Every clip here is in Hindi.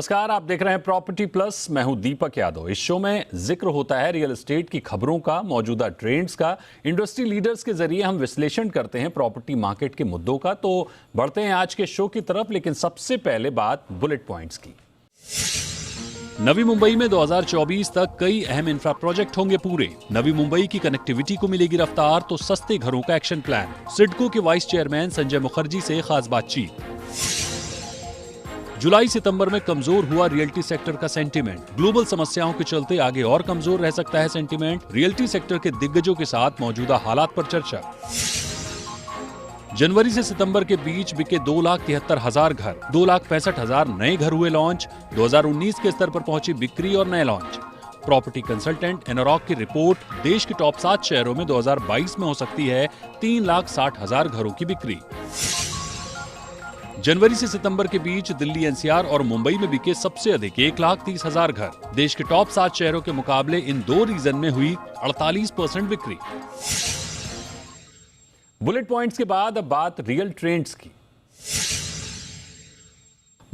नमस्कार, आप देख रहे हैं प्रॉपर्टी प्लस। मैं हूं दीपक यादव। इस शो में जिक्र होता है रियल एस्टेट की खबरों का, मौजूदा ट्रेंड्स का। इंडस्ट्री लीडर्स के जरिए हम विश्लेषण करते हैं प्रॉपर्टी मार्केट के मुद्दों का। तो बढ़ते हैं आज के शो की तरफ, लेकिन सबसे पहले बात बुलेट पॉइंट्स की। नवी मुंबई में 2024 तक कई अहम इंफ्रा प्रोजेक्ट होंगे पूरे। नवी मुंबई की कनेक्टिविटी को मिलेगी रफ्तार, तो सस्ते घरों का एक्शन प्लान। सिडको के वाइस चेयरमैन संजय मुखर्जी से खास बातचीत। जुलाई सितंबर में कमजोर हुआ रियल्टी सेक्टर का सेंटीमेंट। ग्लोबल समस्याओं के चलते आगे और कमजोर रह सकता है सेंटीमेंट। रियल्टी सेक्टर के दिग्गजों के साथ मौजूदा हालात पर चर्चा। जनवरी से सितंबर के बीच बिके 2,73,000 घर, 2,65,000 नए घर हुए लॉन्च। 2019 के स्तर पर पहुंची बिक्री और नए लॉन्च। प्रॉपर्टी कंसल्टेंट एनरॉक की रिपोर्ट, देश के टॉप 7 शहरों में 2022 में हो सकती है 3,60,000 घरों की बिक्री। जनवरी से सितंबर के बीच दिल्ली, एनसीआर और मुंबई में बिके सबसे अधिक 1,30,000 घर। देश के टॉप 7 शहरों के मुकाबले इन दो रीजन में हुई 48% बिक्री। बुलेट पॉइंट्स के बाद अब बात रियल ट्रेंड्स की।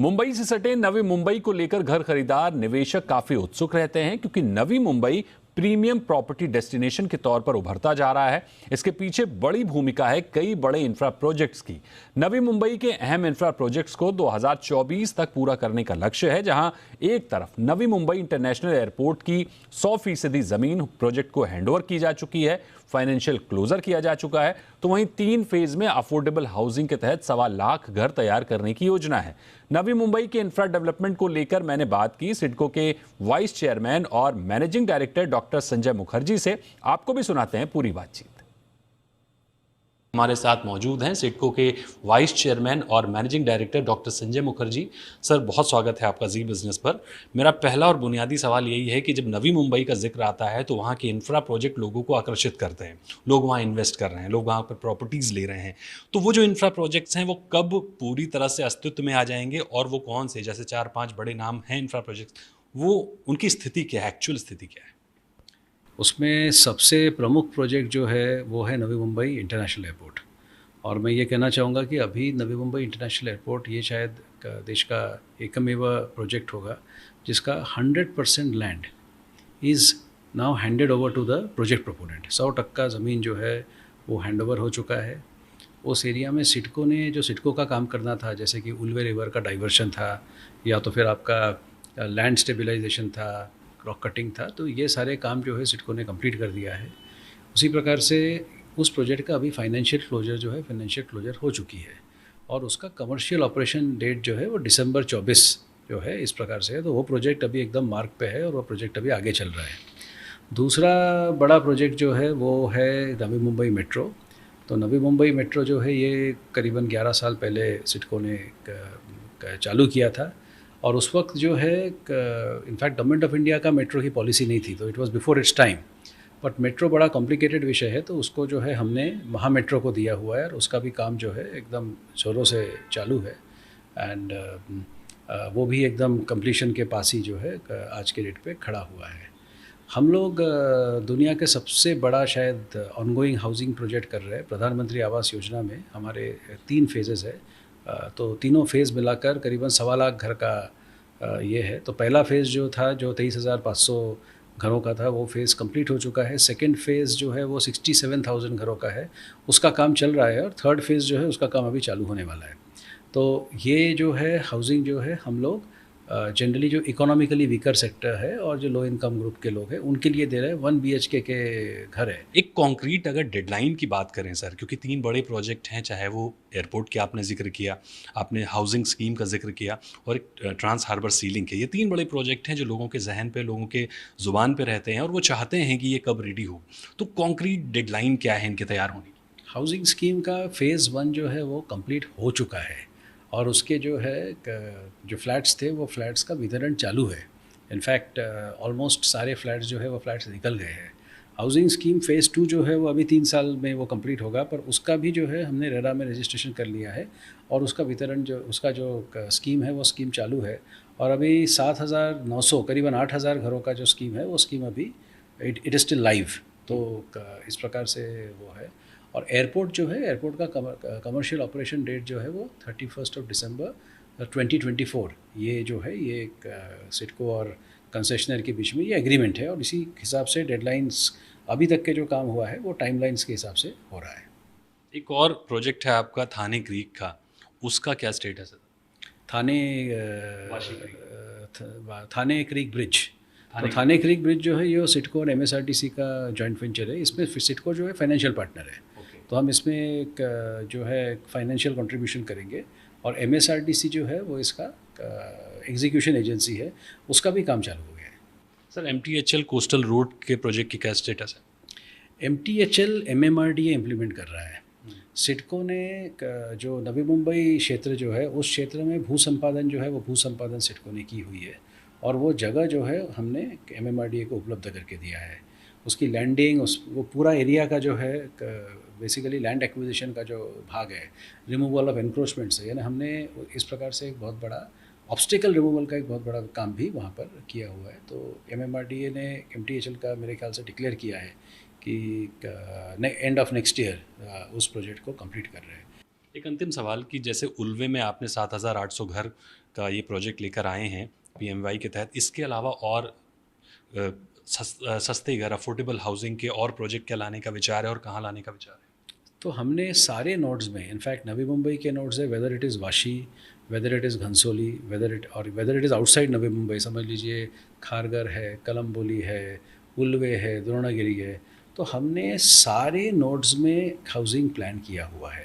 मुंबई से सटे नवी मुंबई को लेकर घर खरीदार, निवेशक काफी उत्सुक रहते हैं, क्योंकि Navi Mumbai premium property destination के तौर पर उभरता जा रहा है। इसके पीछे बड़ी भूमिका है कई बड़े इंफ्रा प्रोजेक्ट्स की। नवी मुंबई के अहम इंफ्रा प्रोजेक्ट्स को 2024 तक पूरा करने का लक्ष्य है, जहां एक तरफ नवी मुंबई इंटरनेशनल एयरपोर्ट की 100% जमीन प्रोजेक्ट को हैंडओवर की जा चुकी है, फाइनेंशियल क्लोजर किया जा चुका है, तो वहीं 3 फेज में अफोर्डेबल हाउसिंग के तहत 1.25 लाख घर तैयार करने की योजना है। नवी मुंबई के इंफ्रा डेवलपमेंट को लेकर मैंने बात की सिडको के वाइस चेयरमैन और managing director doctor Sanjay Mukherjee से। आपको भी सुनाते हैं पूरी बातचीत। हमारे साथ मौजूद हैं सिडको के वाइस चेयरमैन और managing director doctor Sanjay Mukherjee. Sir, बहुत स्वागत है आपका जी बिजनेस पर। मेरा पहला और बुनियादी सवाल यही है कि जब नवी मुंबई का जिक्र आता है तो वहाँ के इंफ्रा प्रोजेक्ट लोगों को आकर्षित करते हैं, लोग वहाँ इन्वेस्ट कर रहे हैं, लोग वहाँ पर प्रॉपर्टीज़ ले रहे हैं, तो वो जो इंफ्रा प्रोजेक्ट्स हैं वो कब पूरी तरह से अस्तित्व में आ जाएंगे, और वो कौन से, जैसे 4-5 बड़े नाम हैं इंफ्रा प्रोजेक्ट्स, वो उनकी स्थिति क्या है, एक्चुअल स्थिति क्या है? उसमें सबसे प्रमुख प्रोजेक्ट जो है वो है नवी मुंबई इंटरनेशनल एयरपोर्ट। और मैं ये कहना चाहूँगा कि अभी नवी मुंबई इंटरनेशनल एयरपोर्ट ये शायद देश का एकमेव प्रोजेक्ट होगा जिसका 100% land is now handed over to the project proponent. 100% ज़मीन जो है वो हैंड ओवर हो चुका है। उस एरिया में सिडको ने जो सिडको का काम करना था, जैसे कि उल्वे रिवर का डाइवर्शन था, या तो फिर आपका लैंड स्टेबिलाइजेशन था, रॉक कटिंग था, तो ये सारे काम जो है सिडको ने कंप्लीट कर दिया है। उसी प्रकार से उस प्रोजेक्ट का अभी फाइनेंशियल क्लोजर हो चुकी है, और उसका कमर्शियल ऑपरेशन डेट जो है वो दिसंबर 24 जो है, इस प्रकार से है। तो वो प्रोजेक्ट अभी एकदम मार्क पे है और वो प्रोजेक्ट अभी आगे चल रहा है। दूसरा बड़ा प्रोजेक्ट जो है वो है नवी मुंबई मेट्रो। तो नवी मुंबई मेट्रो जो है ये करीबन 11 साल पहले सिडको ने चालू किया था, और उस वक्त जो है इनफैक्ट गवर्नमेंट ऑफ इंडिया का मेट्रो की पॉलिसी नहीं थी, तो it was before it's time. But metro बड़ा कॉम्प्लिकेटेड विषय है, तो उसको जो है हमने महा मेट्रो को दिया हुआ है, और उसका भी काम जो है एकदम जोरों से चालू है। एंड वो भी एकदम कंप्लीशन के पास ही जो है आज के डेट पे खड़ा हुआ है। हम लोग दुनिया के सबसे बड़ा शायद ऑनगोइंग हाउसिंग प्रोजेक्ट कर रहे हैं। प्रधानमंत्री आवास योजना में हमारे 3 फेजेस है, तो तीनों फेज़ मिलाकर करीबन 1.25 लाख घर का ये है। तो पहला फ़ेज़ जो था, जो 23,500 घरों का था, वो फ़ेज़ कंप्लीट हो चुका है। सेकंड फ़ेज़ जो है वो 67,000 घरों का है, उसका काम चल रहा है। और थर्ड फ़ेज़ जो है उसका काम अभी चालू होने वाला है। तो ये जो है हाउसिंग जो है हम लोग जनरली जो इकोनॉमिकली वीकर सेक्टर है और जो लो इनकम ग्रुप के लोग हैं उनके लिए दे रहे हैं। 1 BHK के घर है। एक कॉन्क्रीट अगर डेडलाइन की बात करें सर, क्योंकि 3 बड़े प्रोजेक्ट हैं, चाहे वो एयरपोर्ट के आपने जिक्र किया, आपने हाउसिंग स्कीम का जिक्र किया, और एक ट्रांस हार्बर सीलिंग के, ये 3 बड़े प्रोजेक्ट हैं जो लोगों के जहन पे, लोगों के ज़ुबान पे रहते हैं, और वो चाहते हैं कि ये कब रेडी हो। तो कॉन्क्रीट डेडलाइन क्या है इनके तैयार होने की? हाउसिंग स्कीम का फ़ेज़ 1 जो है वो कंप्लीट हो चुका है, और उसके जो है जो फ्लैट्स थे वो फ्लैट्स का वितरण चालू है। इनफैक्ट ऑलमोस्ट सारे फ्लैट्स जो है वो फ्लैट्स निकल गए हैं। हाउसिंग स्कीम फ़ेज़ 2 जो है वो अभी 3 साल में वो कंप्लीट होगा, पर उसका भी जो है हमने रेरा में रजिस्ट्रेशन कर लिया है, और उसका वितरण जो उसका जो स्कीम है वो स्कीम चालू है। और अभी 7,900 करीबन 8,000 घरों का जो स्कीम है वो स्कीम अभी इट इज़ स्टिल लाइव। तो इस प्रकार से वो है। और एयरपोर्ट जो है, एयरपोर्ट का कमर्शियल ऑपरेशन डेट जो है वो 31 दिसंबर 2024 ये जो है ये एक सिडको और कंसेशनर के बीच में ये एग्रीमेंट है और इसी हिसाब से डेडलाइंस अभी तक के जो काम हुआ है वो टाइमलाइंस के हिसाब से हो रहा है। एक और प्रोजेक्ट है आपका थाने क्रीक का, उसका क्या स्टेटस है? थाने थाने क्रीक ब्रिज, तो थाने क्रीक ब्रिज जो है ये सिडको और एमएसआरटीसी का जॉइंट वेंचर है। इसमें सिडको जो है फाइनेंशियल पार्टनर है, तो हम इसमें एक जो है फाइनेंशियल कंट्रीब्यूशन करेंगे और एमएसआरटीसी जो है वो इसका एग्जीक्यूशन एजेंसी है, उसका भी काम चालू हो गया है। सर MTHL कोस्टल रोड के प्रोजेक्ट की क्या स्टेटस है? MTHL MMRDA इम्प्लीमेंट कर रहा है। सिडको ने जो नवी मुंबई क्षेत्र जो है उस क्षेत्र में भू संपादन जो है वो भू संपादन सिडको ने की हुई है और वो जगह जो है हमने MMRDA को उपलब्ध करके दिया है। उसकी लैंडिंग वो पूरा एरिया का जो है बेसिकली लैंड एक्विजिशन का जो भाग है, रिमूवल ऑफ एनक्रोचमेंट से, यानी हमने इस प्रकार से एक बहुत बड़ा ऑब्स्टिकल रिमूवल का एक बहुत बड़ा काम भी वहाँ पर किया हुआ है। तो MMRDA ने MTHL का मेरे ख्याल से डिक्लेयर किया है कि एंड ऑफ नेक्स्ट ईयर उस प्रोजेक्ट को कंप्लीट कर रहे हैं। एक अंतिम सवाल कि जैसे उल्वे में आपने 7,800 घर का ये प्रोजेक्ट लेकर आए हैं PMY के तहत, इसके अलावा और सस्ते घर, अफोर्डेबल हाउसिंग के और प्रोजेक्ट क्या लाने का विचार है और कहाँ लाने का विचार है? तो हमने सारे नोड्स में, इनफैक्ट नवी मुंबई के नोड्स है, whether it is Vashi, whether it is Ghansoli, whether it is outside Navi Mumbai, समझ लीजिए खारगर है, कलम्बोली है, उल्वे है, द्रोणागिरी है, तो हमने सारे नोड्स में हाउसिंग प्लान किया हुआ है।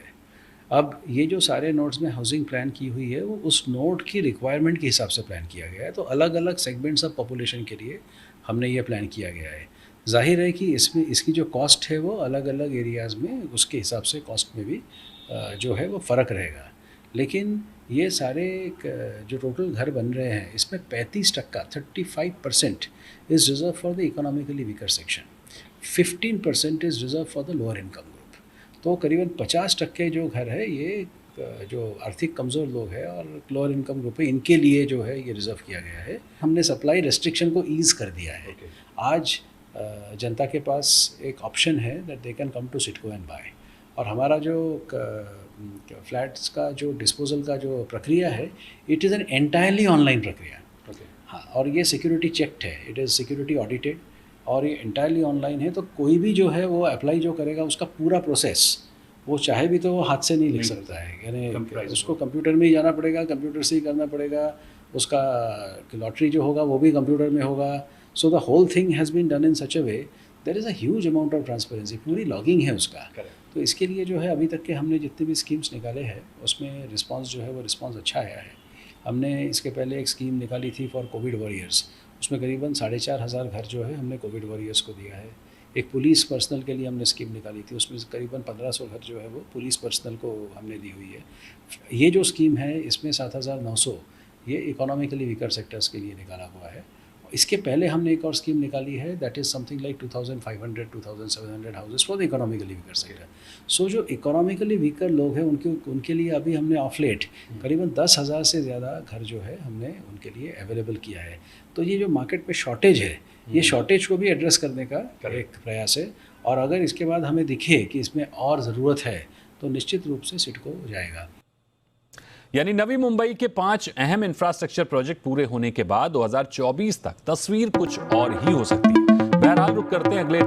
अब ये जो सारे नोड्स में हाउसिंग प्लान की हुई है वो उस नोड की रिक्वायरमेंट के हिसाब से प्लान किया गया है। तो अलग अलग सेगमेंट्स ऑफ पॉपुलेशन के लिए हमने ये प्लान किया गया है। जाहिर है कि इसमें इसकी जो कॉस्ट है वो अलग अलग एरियाज़ में उसके हिसाब से कॉस्ट में भी जो है वो फ़र्क रहेगा। लेकिन ये सारे जो टोटल घर बन रहे हैं इसमें 35% 35% is reserve for the economically weaker section, 15% is reserve for the lower income group. तो करीबन 50% जो घर है ये जो आर्थिक कमज़ोर लोग हैं और लोअर इनकम ग्रुप है, इनके लिए जो है ये रिज़र्व किया गया है। हमने सप्लाई रेस्ट्रिक्शन को ईज़ कर दिया है। आज जनता के पास एक ऑप्शन है that they can come to CIDCO and buy, और हमारा जो फ्लैट्स का जो डिस्पोजल का जो प्रक्रिया है it is an entirely online प्रक्रिया। हाँ, और ये सिक्योरिटी चेक्ड है, इट इज़ सिक्योरिटी ऑडिटेड और ये एंटायरली ऑनलाइन है। तो कोई भी जो है वो अप्लाई जो करेगा उसका पूरा प्रोसेस वो चाहे भी तो वो हाथ से नहीं लिख सकता है, यानी उसको कंप्यूटर में ही जाना पड़ेगा, कंप्यूटर से ही करना पड़ेगा। उसका लॉटरी जो होगा वो भी कंप्यूटर में होगा। So the whole thing has been done in such a way there is a huge amount of transparency, पूरी लॉगिंग है उसका। तो इसके लिए जो है अभी तक के हमने जितने भी स्कीम्स निकाले हैं उसमें रिस्पांस जो है वो रिस्पांस अच्छा आया है। हमने इसके पहले एक स्कीम निकाली थी फॉर कोविड वॉरियर्स, उसमें करीबन 4,500 घर जो है हमने कोविड वॉरियर्स को दिया है। एक पुलिस पर्सनल के लिए हमने स्कीम निकाली थी, उसमें करीबन 1,500 घर जो है वो पुलिस पर्सनल को हमने दी हुई है। ये जो स्कीम है इसमें 7,900 ये इकोनॉमिकली वीकर सेक्टर्स के लिए निकाला हुआ है। इसके पहले हमने एक और स्कीम निकाली है that is something like 2,500 2,700 houses for the economically weaker sector. So जो इकोनॉमिकली वीकर लोग हैं उनके लिए अभी हमने ऑफ लेट करीबन 10,000 से ज़्यादा घर जो है हमने उनके लिए अवेलेबल किया है। तो ये जो मार्केट पे शॉर्टेज है ये शॉर्टेज को भी एड्रेस करने का एक प्रयास है, और अगर इसके बाद हमें दिखे कि इसमें और ज़रूरत है तो निश्चित रूप से सिडको जाएगा। यानी नवी मुंबई के 5 अहम इंफ्रास्ट्रक्चर प्रोजेक्ट पूरे होने के बाद 2024 तक तस्वीर कुछ और ही हो सकती है। बहरहाल रुक करते हैं अगले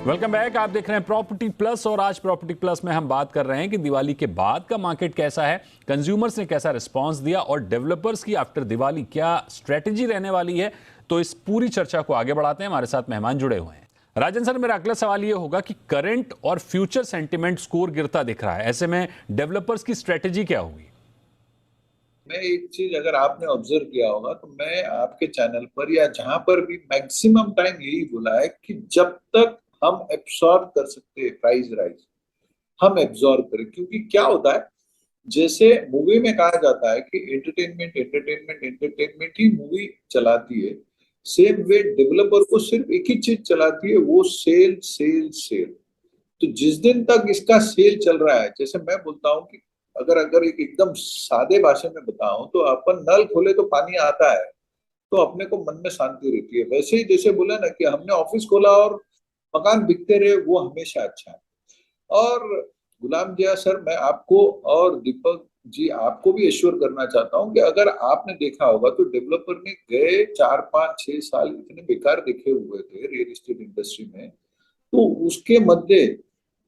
वेलकम बैक। आप देख रहे हैं प्रॉपर्टी प्लस और आज प्रॉपर्टी प्लस में हम बात कर रहे हैं कि दिवाली के बाद का मार्केट कैसा है, कंज्यूमर्स ने कैसा रिस्पांस दिया और डेवलपर्स की आफ्टर दिवाली क्या स्ट्रेटेजी रहने वाली है। तो इस पूरी चर्चा को आगे बढ़ाते हैं। हमारे साथ मेहमान जुड़े हुए हैं। राजन सर, मेरा अगला सवाल यह होगा कि करंट और फ्यूचर सेंटिमेंट स्कोर गिरता दिख रहा है, ऐसे में डेवलपर्स की स्ट्रेटेजी क्या होगी? मैं एक चीज अगर आपने ऑब्जर्व किया होगा तो मैं आपके चैनल पर या जहां पर भी मैक्सिमम टाइम यही बोला है कि जब तक हम एब्सॉर्ब कर सकते हैं प्राइस राइज, हम एब्सॉर्ब करें। क्योंकि क्या होता है, जैसे मूवी में कहा जाता है कि एंटरटेनमेंट एंटरटेनमेंट एंटरटेनमेंट ही मूवी चलाती है, सेम वे डेवलपर को सिर्फ एक ही चीज चलाती है, वो सेल सेल सेल। तो जिस दिन तक इसका सेल चल रहा है, जैसे मैं बोलता हूँ कि अगर अगर एक एकदम सादे भाषा में बताऊं तो अपन नल खोले तो पानी आता है, तो अपने को मन में शांति रहती है। वैसे ही जैसे बोला ना कि हमने ऑफिस खोला और मकान बिकते रहे, वो हमेशा अच्छा है। और गुलाम जिया सर, मैं आपको और दीपक जी आपको भी एश्योर करना चाहता हूँ कि अगर आपने देखा होगा तो डेवलपर ने गए 4 5 6 साल इतने बेकार दिखे हुए थे रियल एस्टेट इंडस्ट्री में, तो उसके मध्य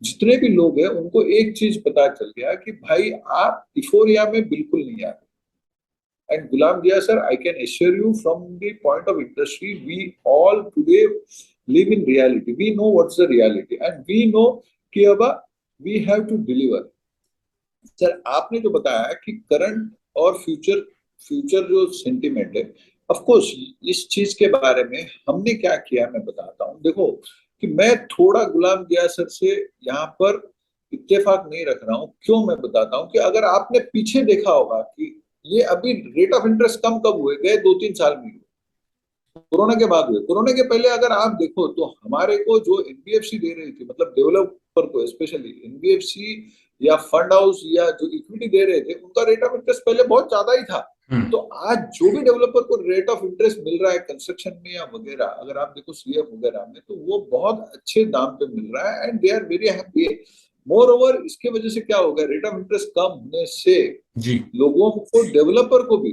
जितने भी लोग हैं उनको एक चीज पता चल गया कि भाई आप इफोरिया में बिल्कुल नहीं आ रहे। And Gulam Dia sir, I can assure you from the point of industry, we all today live in reality. We know what's the reality and we know कि अब we have to deliver. Sir आपने जो बताया कि करंट और फ्यूचर फ्यूचर जो सेंटिमेंट है, ऑफ कोर्स इस चीज के बारे में हमने क्या किया मैं बताता हूँ। देखो कि मैं थोड़ा गुलाम दिया सर से यहाँ पर इत्तेफाक नहीं रख रहा हूँ। क्यों मैं बताता हूँ कि अगर आपने पीछे देखा होगा कि ये अभी रेट ऑफ इंटरेस्ट कम कब हुए, गए 2 3 साल में कोरोना के बाद हुए। कोरोना के पहले अगर आप देखो तो हमारे को जो एनबीएफसी दे रही थी, मतलब डेवलपर को स्पेशली एनबीएफसी या फंड हाउस या जो इक्विटी दे रहे थे, उनका रेट ऑफ इंटरेस्ट पहले बहुत ज्यादा ही था। तो आज जो भी डेवलपर को रेट ऑफ इंटरेस्ट मिल रहा है कंस्ट्रक्शन में या वगैरह, अगर आप देखो सीएफ वगैरह में, तो वो बहुत अच्छे दाम पे मिल रहा है and they are very happy. Moreover इसके वजह से क्या होगा, रेट ऑफ इंटरेस्ट कम होने से जी लोगों को डेवलपर को भी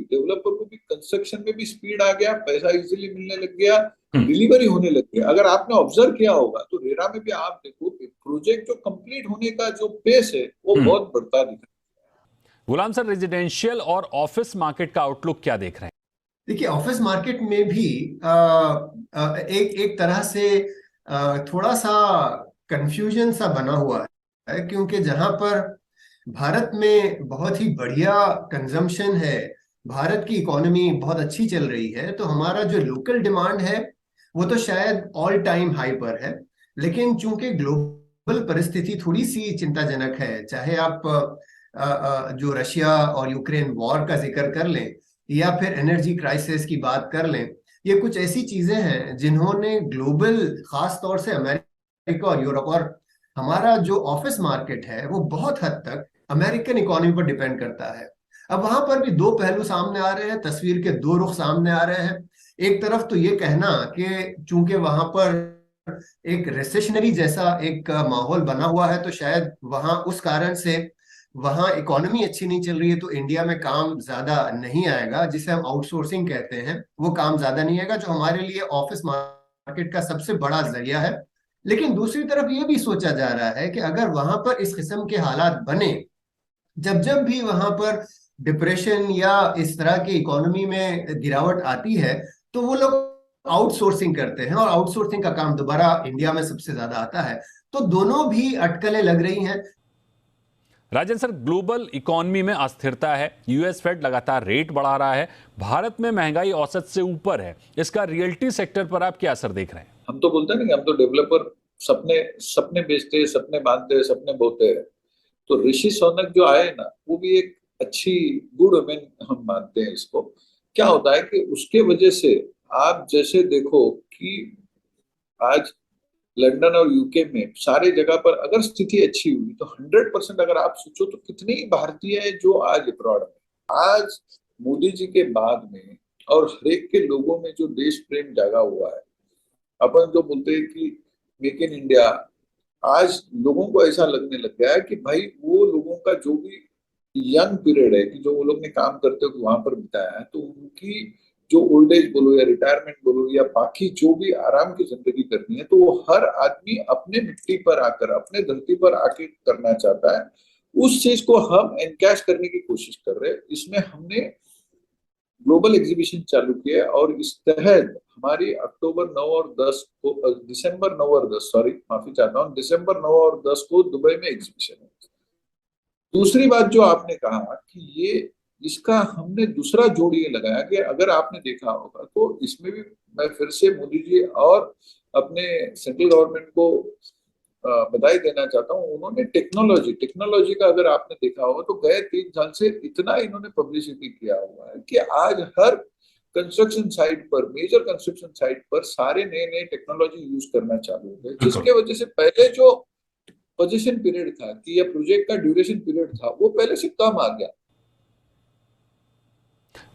कंस्ट्रक्शन में भी स्पीड आ गया, पैसा इजीली मिलने लग गया, डिलीवरी होने लग गया। अगर आपने ऑब्जर्व किया होगा तो रेरा में भी आप देखो कि प्रोजेक्ट जो कंप्लीट होने का जो पेस है वो बहुत बढ़ता दिख रहा है। गुलाम सर, रेजिडेंशियल और ऑफिस मार्केट का आउटलुक क्या देख रहे हैं? देखिए, ऑफिस मार्केट में भी एक तरह से थोड़ा सा कंफ्यूजन सा बना हुआ है, क्योंकि जहां पर भारत में बहुत ही बढ़िया कंजम्पशन है, भारत की इकोनॉमी बहुत अच्छी चल रही है, तो हमारा जो लोकल डिमांड है वो तो शायद ऑल टाइम हाई पर है। लेकिन चूंकि ग्लोबल परिस्थिति थोड़ी सी चिंताजनक है, चाहे आप जो रशिया और यूक्रेन वॉर का जिक्र कर लें या फिर एनर्जी क्राइसिस की बात कर लें, ये कुछ ऐसी चीजें हैं जिन्होंने ग्लोबल, खास तौर से अमेरिका और यूरोप, और हमारा जो ऑफिस मार्केट है वो बहुत हद तक अमेरिकन इकोनॉमी पर डिपेंड करता है। अब वहां पर भी दो पहलू सामने आ रहे हैं, तस्वीर के दो रुख सामने आ रहे हैं। एक तरफ तो ये कहना कि चूंकि वहां पर एक रिसेशनरी जैसा एक माहौल बना हुआ है, तो शायद वहां उस कारण से वहां इकोनॉमी अच्छी नहीं चल रही है, तो इंडिया में काम ज्यादा नहीं आएगा, जिसे हम आउटसोर्सिंग कहते हैं, वो काम ज्यादा नहीं आएगा, जो हमारे लिए ऑफिस मार्केट का सबसे बड़ा जरिया है। लेकिन दूसरी तरफ ये भी सोचा जा रहा है कि अगर वहां पर इस किस्म के हालात बने, जब जब भी वहां पर डिप्रेशन या इस तरह की इकोनॉमी में गिरावट आती है, तो वो लोग आउटसोर्सिंग करते हैं और आउटसोर्सिंग का काम दोबारा इंडिया में सबसे ज्यादा आता है। तो दोनों भी अटकलें लग रही हैं। राजन सर, ग्लोबल इकोनॉमी में अस्थिरता है, यूएस फेड लगातार रेट बढ़ा रहा है, भारत में महंगाई औसत से ऊपर है, इसका रियल्टी सेक्टर पर आप क्या असर देख रहे हैं? हम तो बोलते हैं ना कि हम तो डेवलपर सपने सपने बेचते हैं, सपने बांधते हैं, सपने बोते हैं। तो ऋषि सोनक जो आए ना, वो भी एक अच्छी गुड वुमेन हम मानते हैं इसको। क्या होता है कि उसके वजह से आप जैसे देखो कि आज लंदन और यूके में सारे जगह पर अगर स्थिति अच्छी हुई तो 100% अगर आप सोचो तो कितने ही भारतीय हैं जो आज अब्रॉड में। आज मोदी जी के बाद में और हर एक के लोगों में जो देश प्रेम जागा हुआ है, अपन जो बोलते हैं कि मेक इन इंडिया, आज लोगों को ऐसा लगने लग गया है कि भाई वो लोगों का जो भी यंग पीरियड है कि जो वो लोग ने काम करते हुए वहां पर बिताया है, तो उनकी जो ओल्ड एज बोलो या रिटायरमेंट बोलो या बाकी जो भी आराम की जिंदगी करनी है, तो वो हर आदमी अपने मिट्टी पर आकर, अपने धरती पर आके करना चाहता है। उस चीज को हम एनकैश करने की कोशिश कर रहे हैं। इसमें हमने ग्लोबल एग्जीबिशन चालू किया और इस तहत हमारी अक्टूबर 9 और 10 को, दिसंबर 9 और 10, सॉरी माफी चाहता हूँ, दिसंबर 9 और 10 को दुबई में एग्जीबिशन है। दूसरी बात जो आपने कहा कि ये इसका हमने दूसरा जोड़ ये लगाया कि अगर आपने देखा होगा तो इसमें भी मैं फिर से मोदी जी और अपने सेंट्रल गवर्नमेंट को बधाई देना चाहता हूँ। उन्होंने टेक्नोलॉजी का अगर आपने देखा होगा तो गए 3 साल से इतना इन्होंने पब्लिसिटी किया हुआ है कि आज हर कंस्ट्रक्शन साइट पर, मेजर कंस्ट्रक्शन साइट पर सारे नए नए टेक्नोलॉजी यूज करना चालू हो गए, जिसके वजह से पहले जो पोजीशन पीरियड था कि या प्रोजेक्ट का ड्यूरेशन पीरियड था वो पहले से कम आ गया।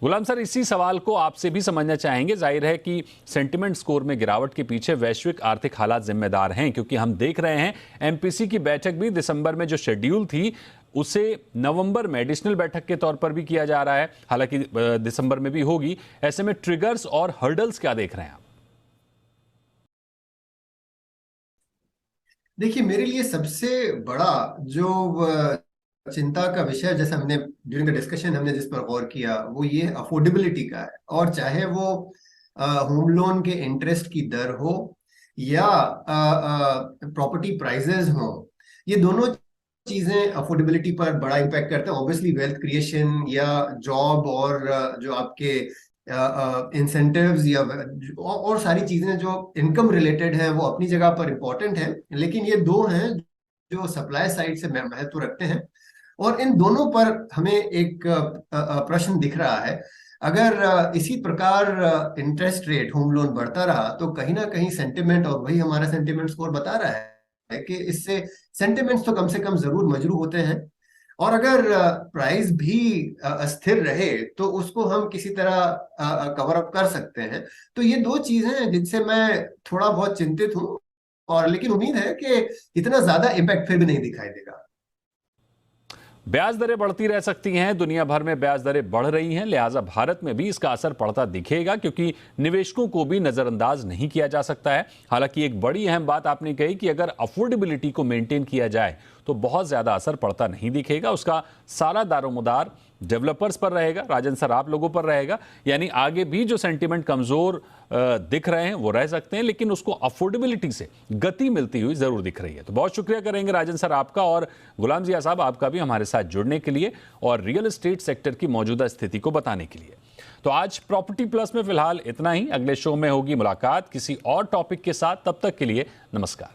गुलाम सर, इसी सवाल को आपसे भी समझना चाहेंगे। जाहिर है कि सेंटिमेंट स्कोर में गिरावट के पीछे वैश्विक आर्थिक हालात जिम्मेदार हैं, क्योंकि हम देख रहे हैं एमपीसी की बैठक भी दिसंबर में जो शेड्यूल थी उसे नवंबर में एडिशनल बैठक के तौर पर भी किया जा रहा है, हालांकि दिसंबर में भी होगी। ऐसे में ट्रिगर्स और हर्डल्स क्या देख रहे हैं आप? देखिए, मेरे लिए सबसे बड़ा जो चिंता का विषय, जैसे हमने ड्यूरिंग द डिस्कशन हमने जिस पर गौर किया, वो ये अफोर्डेबिलिटी का है। और चाहे वो होम लोन के इंटरेस्ट की दर हो या प्रॉपर्टी प्राइजेस हो, ये दोनों चीजें अफोर्डेबिलिटी पर बड़ा इम्पैक्ट करते हैं। ऑब्वियसली वेल्थ क्रिएशन या जॉब और जो आपके इंसेंटिव्स या और सारी चीजें जो इनकम रिलेटेड हैं वो अपनी जगह पर इम्पोर्टेंट है, लेकिन ये दो हैं जो सप्लाई साइड से महत्व रखते हैं। और इन दोनों पर हमें एक प्रश्न दिख रहा है। अगर इसी प्रकार इंटरेस्ट रेट, होम लोन बढ़ता रहा तो कहीं ना कहीं सेंटिमेंट, और वही हमारा सेंटिमेंट स्कोर बता रहा है कि इससे सेंटिमेंट्स तो कम से कम जरूर मजरूह होते हैं। और अगर प्राइस भी अस्थिर रहे तो उसको हम किसी तरह कवर अप कर सकते हैं। तो ये दो चीजें हैं जिनसे मैं थोड़ा बहुत चिंतित हूँ, और लेकिन उम्मीद है कि इतना ज्यादा इम्पैक्ट फिर भी नहीं दिखाई देगा। ब्याज दरें बढ़ती रह सकती हैं, दुनिया भर में ब्याज दरें बढ़ रही हैं, लिहाजा भारत में भी इसका असर पड़ता दिखेगा, क्योंकि निवेशकों को भी नजरअंदाज नहीं किया जा सकता है। हालांकि एक बड़ी अहम बात आपने कही कि अगर अफोर्डेबिलिटी को मेंटेन किया जाए तो बहुत ज्यादा असर पड़ता नहीं दिखेगा। उसका सारा दारोमदार डेवलपर्स पर रहेगा, राजन सर आप लोगों पर रहेगा। यानी आगे भी जो सेंटीमेंट कमजोर दिख रहे हैं वो रह सकते हैं, लेकिन उसको अफोर्डेबिलिटी से गति मिलती हुई जरूर दिख रही है। तो बहुत शुक्रिया करेंगे राजन सर आपका, और गुलाम जिया साहब आपका भी हमारे साथ जुड़ने के लिए और रियल एस्टेट सेक्टर की मौजूदा स्थिति को बताने के लिए। तो आज प्रॉपर्टी प्लस में फिलहाल इतना ही। अगले शो में होगी मुलाकात किसी और टॉपिक के साथ। तब तक के लिए नमस्कार।